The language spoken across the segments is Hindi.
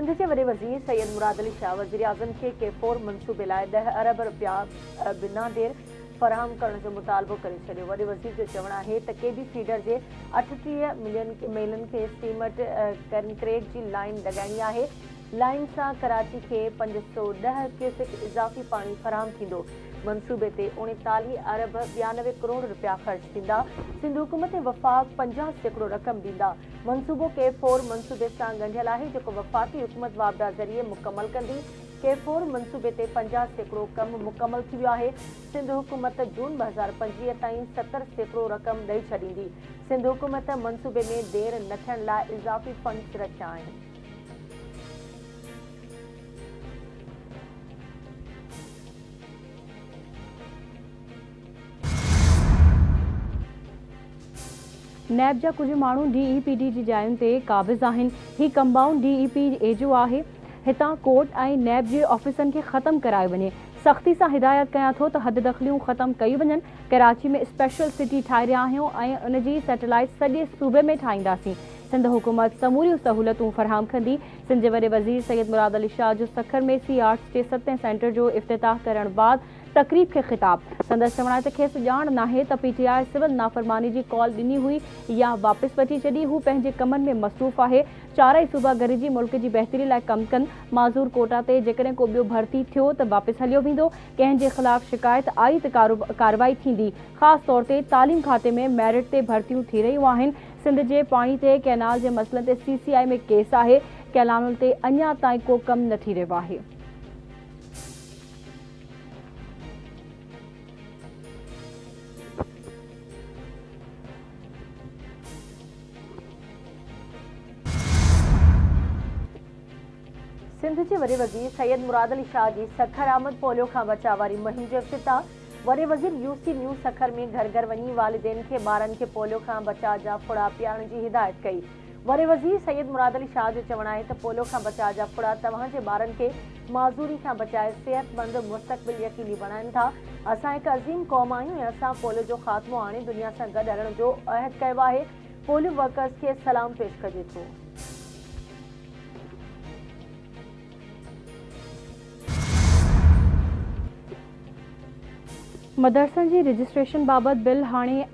सिंध के वॾे वज़ीर सैयद मुराद अली शाह वज़ीर आज़म के K4 मंसूबे लाइ 10 अरब रुपया बिना देर फराहम करण जो मुतालबो करे छॾियो। वॾे वज़ीर जो चवणु आहे त KB फीडर जे 38 मिलियन मेलनि खे सीमेंट कंक्रीट जी लाइन लॻाइणी आहे। लाइन सां कराची खे 510 क्यूसेक इज़ाफ़ी पाणी फराहम थींदो। मंसूबे ते 39 अरब 92 करोड़ रुपया ख़र्च थींदा। सिंध हुकूमत वफ़ाक़ 50% रक़म ॾींदा। मंसूबो K4 मंसूबे सां ॻंढियल आहे जेको वफ़ाक़ी हुकूमत वापडा ज़रिए मुकमल कंदी। K4 मंसूबे ते 50% कम मुकमल थी वियो आहे। सिंध हुकूमत जून 2025 ताईं 70% रक़म ॾेई छॾींदी। सिंध हुकूमत मंसूबे में देर न थियण लाइ इज़ाफ़ी फंड्स रखिया आहिनि। नैब जा कुछ माण्हू DEPD जी जायुनि ते क़ाबिज़ आहिनि। ही कंपाउंड DEPA जो आहे। हितां कोर्ट ऐं नैब जे ऑफिसनि खे ख़त्म करायो वञे। सख़्ती सां हिदायत कयां थो त हद दख़लियूं ख़त्म कयूं वञनि। कराची में स्पेशल सिटी ठाहे रहिया आहियूं ऐं उन जी सैटेलाइट सॼे सूबे में ठाहींदासीं। सिंध हुकूमत समूरियूं सहूलियतूं फराहम कंदी। सिंध जे वॾे वज़ीर सैयद मुराद अली शाह जो सखर में सी आर्ट्स जे 7 सेंटर जो इफ़्तिताह करण बाद तक़रीब के ख़िताब। संदसि चवण आहे त खेसि ॼाण नाहे त PTI सिविल नाफ़रमानी जी कॉल ॾिनी हुई या वापसि वठी छॾी। हू पंहिंजे कमनि में मसरूफ़ आहे। चारई सूबा गॾिजी मुल्क जी बहितरी लाइ कमु कनि। माज़ूर कोटा ते जेकॾहिं को ॿियो भर्ती थियो त वापसि हलियो वेंदो। कंहिं जे ख़िलाफ़ शिकायत आई त कार्रवाई थींदी। ख़ासि तौर ते तालीम खाते में मेरिट ते भर्तियूं थी रहियूं आहिनि। सिंध जे पाणी ते कैनाल जे मसइलनि ते CCI में केस आहे। कैनालुनि ते अञा ताईं को कमु न थी रहियो आहे। सिंध के वॾे वज़ीर सैयद मुराद अली शाह जी सखर आमद पोलियो खां बचाव वारी मुहिम जो इफ़्तिताह। वॾे वज़ीर UC न्यू सखर में घर घर वञी वालिदैन खे ॿारनि खे पोलियो खां बचाव जा फुड़ा पीआरण जी हिदायत कई। वॾे वज़ीर सैयद मुराद अली शाह जो चवणु आहे त पोलियो खां बचाव जा फुड़ा तव्हांजे ॿारनि खे माज़ूरी खां बचाए सेहतमंद मुस्तक़बिल यकीनी बणाइनि था। असां हिकु अज़ीम क़ौम आहियूं ऐं असां पोलियो जो ख़ात्मो आणे दुनिया सां गॾु हलण जो अहद कयो आहे। पोलियो वर्कर्स खे सलाम पेश कजे थो। मदरसनि जी रजिस्ट्रेशन बाबति बिल हाणे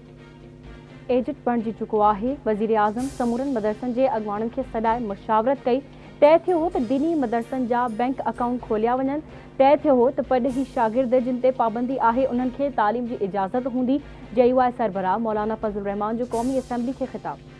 एजिट बणिजी चुको आहे। वज़ीर आज़म समूरनि मदरसनि जे अॻुवाणनि खे सॾाए मुशावरत कई। तय थियो हो त दीनी मदरसनि जा बैंक अकाउंट खोलिया वञनि। तय थियो हो त पढ़ी शागिर्द जिन ते पाबंदी आहे उन्हनि खे तालीम जी इजाज़त हूंदी। JUI सरबराह मौलाना फज़ल रहमान जो क़ौमी असेंबली खे ख़िताब।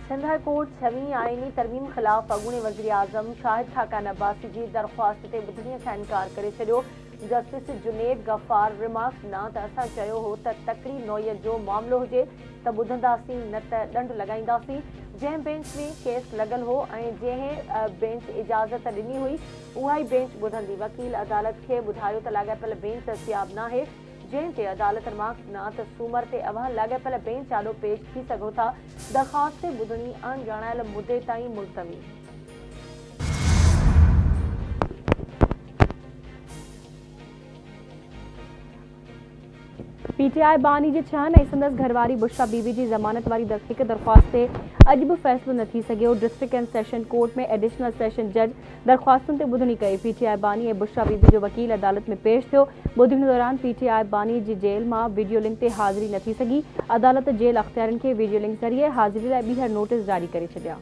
सिंध हाई कोर्ट 6वीं आइनी तरमीम ख़िलाफ़ अॻूणे वज़ीर आज़म शाहिद खाकान अब्बासी जी दरख़्वास्त ते ॿुधणीअ खां इनकार करे छॾियो। जस्टिस जुनेद गफ़ार रिमार्क्स न त असां चयो हो त तकड़ी नौयत जो मामिलो हुजे त ॿुधंदासीं न त ॾंड लॻाईंदासीं। जंहिं बेंच में केस लॻल हो ऐं जंहिं बेंच इजाज़त ॾिनी हुई उहा ई बेंच ॿुधंदी। वकील अदालत खे ॿुधायो त लाॻापियल बेंच दस्तियाब नाहे। जंहिं ते अदालत रिमार्क्स न त सूमर ते अव्हां लाॻापियल बेंच आॾो पेश थी सघो था। दरख़्वास्त ते ॿुधणी अणॼाणायल मुदे ताईं मुलतवी। PTI बानी जे 6 ऐं संदसि घरवारी बुशरा बीबी जी ज़मानत वारी हिकु दरख़्वास्त ते अॼु बि फ़ैसिलो न थी सघियो। डिस्ट्रिक्ट एंड सेशन कोर्ट में एडिशनल सेशन जज दरख़्वास्तुनि ते ॿुधणी कई। PTI बानी ऐं बुशरा बीबी जो वकील अदालत में पेश थियो। ॿुधणी दौरान PTI बानी जी जेल मां वीडियो लिंक ते हाज़िरी न थी सघी। अदालत जेल अख़्तियारनि खे वीडियो लिंक ज़रिए हाज़िरी लाइ ॿीहर नोटिस जारी करे छॾिया।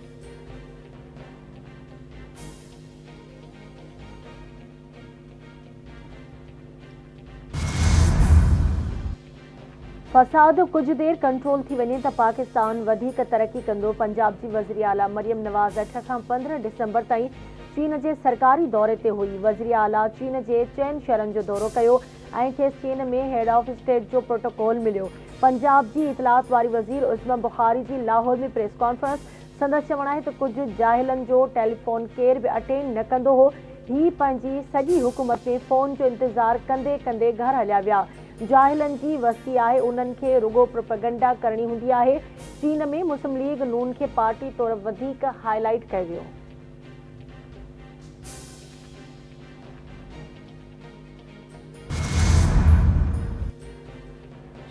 फसाद कुछ देर कंट्रोल थी वञे त पाकिस्तान वधीक तरक्की कंदो। पंजाब जी वज़ीर आला मरियम नवाज़ 8 खां 15 डिसंबर ताईं चीन जे सरकारी दौरे ते हुई। वज़ीर आला चीन जे 4 शहरनि जो दौरो कयो ऐं खेसि चीन में हेड ऑफ स्टेट जो प्रोटोकॉल मिलियो। पंजाब जी इतलात वारी वज़ीर उस्मा बुखारी जी लाहौर में प्रेस कॉन्फ्रेंस। संदसि चवणु आहे त कुझु जाहिलनि जो टेलीफोन केर बि अटेंड न कंदो हो। ही पंहिंजी सॼी हुकूमत में फ़ोन जो इंतज़ारु कंदे कंदे घर हलिया विया। जाहिलनि जी वस्ती आहे उन्हनि खे रुगो प्रोपेगेंडा करणी हूंदी आहे। चीन में मुस्लिम लीग नून खे पार्टी तौरु वधीक हाईलाइट कयो वियो।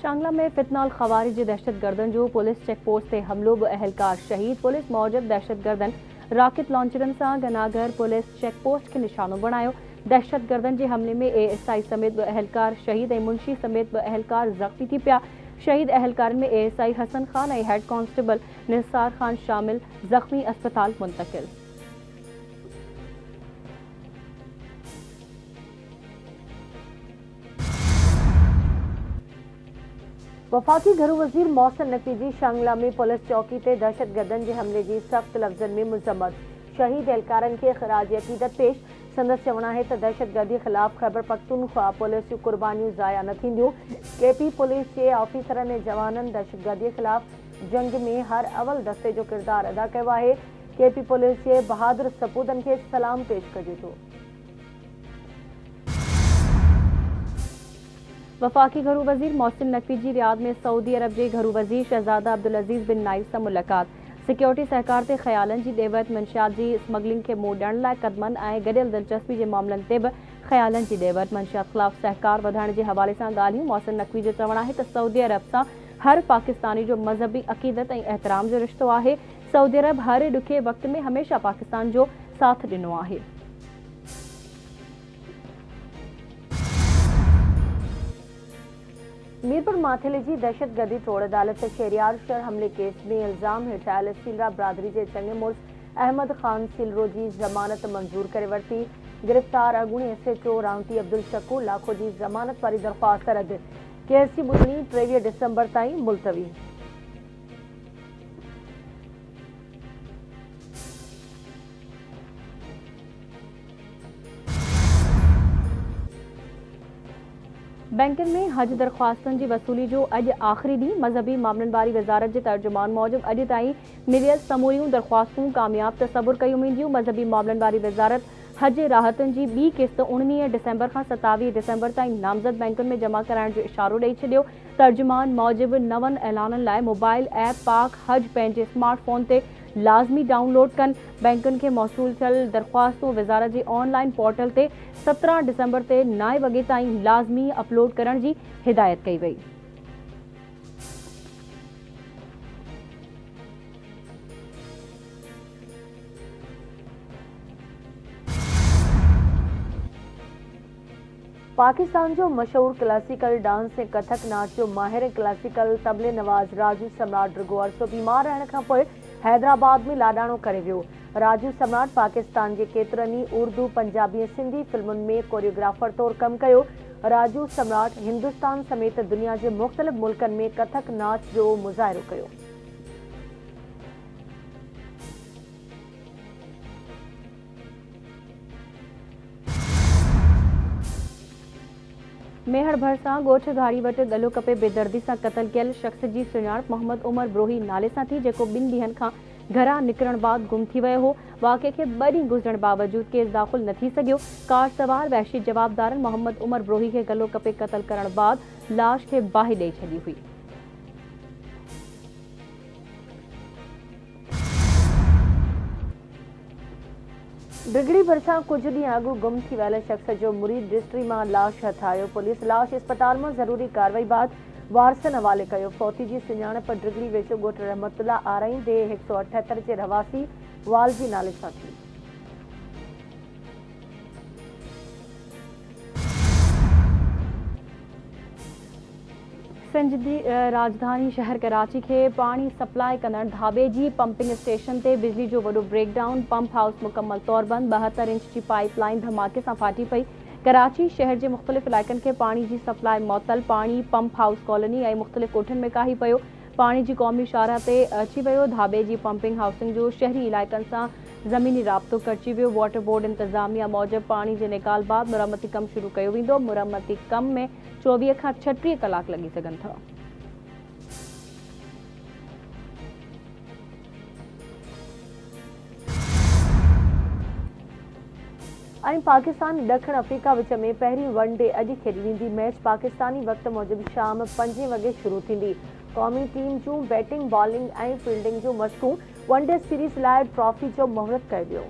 शांगला में फितनाल खवारिज दहशतगर्दन जो पुलिस चेक पोस्ट से हमलो ब अहलकार शहीद पुलिस मौजूद दहशतगर्दन राकेट लॉन्चरन से गनागर पुलिस चेक पोस्ट के निशानो बनायो दहशतगर्दन के हमले में ASI समेत ब अहलकार शहीद मुंशी समेत ब अहलकार जख्मी थी पिया शहीद अहलकार में ASI हसन खान और हेड कांस्टेबल निसार खान शामिल जख्मी अस्पताल मुंतकिल। वफाकी घरू वजीर मोहसिन नकवी जी शांगला में पुलिस चौकी ते दहशतगर्दन के हमले की सख्त लफ्जन में मुजम्मत शहीद एहलकारन के खराज अकीदत पेश संदस चवना है तो दहशतगर्दी खिलाफ खैबर पख्तूनख्वा पुलिस जूं कुर्बानियूं ज़ाया न थींदियूं। KP पुलिस के ऑफिसरन ऐं जवानन दहशतगर्दी खिलाफ जंग में हर अवल दस्ते जो किरदार अदा किया है। KP पुलिस के बहादुर सपूतन के सलाम पेश कजे थो। वफाकी घरू वजीर मोहसिन नकवी जी रियाद में सऊदी अरब के घरू वजीर शहजादा अब्दुल अजीज बिन नाइफ से मुलाकात सिक्योरिटी सहकार ते ख्यालन जी देवत मंशियात जी स्मगलिंग के मोड़ण लाइ कदमन ऐं गडियल दिलचस्पी के मामलन ते ख्यालन जी देवत मंशियात खिलाफ सहकार वधाइण के हवाले से ॻाल्हियूं। मोहसिन नकवी जो चवण है तो सऊदी अरब से हर पाकिस्तानी जो मजहबी अकीदत और एहतराम जो रिश्तो है। सऊदी अरब हर ॾुखे वक्त में हमेशा पाकिस्तान जो साथ ॾिनो है। मीरपुर माथेले जी दहशतगर्दी तोड़ अदालत शहरियार शहर हमले केस में इल्जाम हेठायल सीलरा बिरादरी के चंगे मुड़स अहमद खान सिलरो की जमानत मंजूर करे वरती। गिरफ्तार अगूणी SHO रावती अब्दुल शकूर लाखो की जमानत वारी दरख्वास्त रद्द। केस की ॿुधणी 23 दिसंबर ताईं मुलतवी। बैंकन में हज दरख्वास्तन की वसूली जो अज आखिरी ॾींहुं मजहबी मामलन वारी वज़ारत के तर्जुमान मूजिब अज ताईं मिलियल समूरियूं दरख्वास्तूं कामयाब तसबुर कयूं वेंदियूं। मजहबी मामलन वारी वज़ारत हज राहतन की ॿी किस्त 19 दिसंबर का 27 दिसंबर ताईं नामज़द बैंकन में जमा कराइण जो इशारो ॾेई छॾियो। तर्जुमान मूजिब नवन ऐलानन लाइ मोबाइल ऐप पाक हज पंहिंजे स्मार्टफोन ते लाज़मी डाउनलोड कन। बैंकन के मौसूल थियल दरख्वास्तूं वज़ारत के ऑनलाइन पोर्टल ते 17 दिसंबर ते 9 वगे ताईं लाज़मी अपलोड करण की हिदायत कई वई। पाकिस्तान जो मशहूर क्लासिकल डांस ऐं कथक नाच जो माहिर क्लासिकल तबले नवाज़ राजू सम्राट रुगो अरसो बीमार रहण खां पोइ हैदराबाद में लाडाणो करे वियो। राजू सम्राट पाकिस्तान के केतरनी उर्दू पंजाबी सिंधी फिल्मुन में कोरियोग्राफर तौर कम कयो। राजू सम्राट हिंदुस्तान समेत दुनिया के मुख्तलिफ मुल्कन में कथक नाच जो मुज़ाहिरो कयो। मेहर भरसा गोठ घाड़ी वट गलो कपे बेदर्दी से कतल कियल शख्स की सुञाणप मोहम्मद उमर ब्रोही नाले से थी जेको 2 ॾींहनि खां घरां निकिरण बाद गुम थी वियो हो। वाक़े के 2 ॾींहं गुज़रण बावजूद केस दाख़िल न थी सघियो। कार सवार वहशी जवाबदारन मोहम्मद उमर ब्रोही के गलो कपे कतल करण बाद लाश के बाहि ॾेई छॾी हुई। बिगड़ी भरसा कुछ ॾींहं अॻु गुम थी वियल शख्स जो मुरीद डिस्ट्री मां लाश हथायो। पुलिस लाश अस्पताल में ज़रूरी कार्रवाई बाद वारसन हवाले कयो। फौती की सुञाणप डिगड़ी वेझो ॻोठ रहमतुल्ला आरई दे 178 के रवासी वालजी नाले सां थी। सिंध जी राजधानी शहर कराची के पानी सप्लाई कंदड़ धाबे जी पंपिंग स्टेशन ते बिजली जो वडो ब्रेकडाउन। पंप हाउस मुकम्मल तौर बंद। 72 इंच की पाइपलाइन धमाके से फाटी पई। कराची शहर के मुख्तलिफ इलाकन के पानी की सप्लाई मअतल। पानी पंप हाउस कॉलोनी और मुख्तलिफ कोठन में काही पयो। पानी की कौमी शाहरा ते अची वियो। धाबे की पंपिंग हाउसिंग जो शहरी इलाकन से ज़मीनी राब्तो कटजी वियो। वाटर बोर्ड इंतजामिया मूजिब पानी के निकाल बाद मुरम्मती कम शुरू किया वेंदो। मुरम्मती कम में 24 खां 36 कलाक लगी सकन था। पाकिस्तान दक्षिण अफ्रीका विच में पहली वनडे अज खेडी वेंदी। मैच पाकिस्तानी वक्त मूजिब शाम 5 वगे शुरू थींदी। कौमी टीम जूं बैटिंग बॉलिंग और फील्डिंग जो मशकूं वनडे सीरीज़ लाइ ट्रॉफी जो मुहूर्त कयो वियो।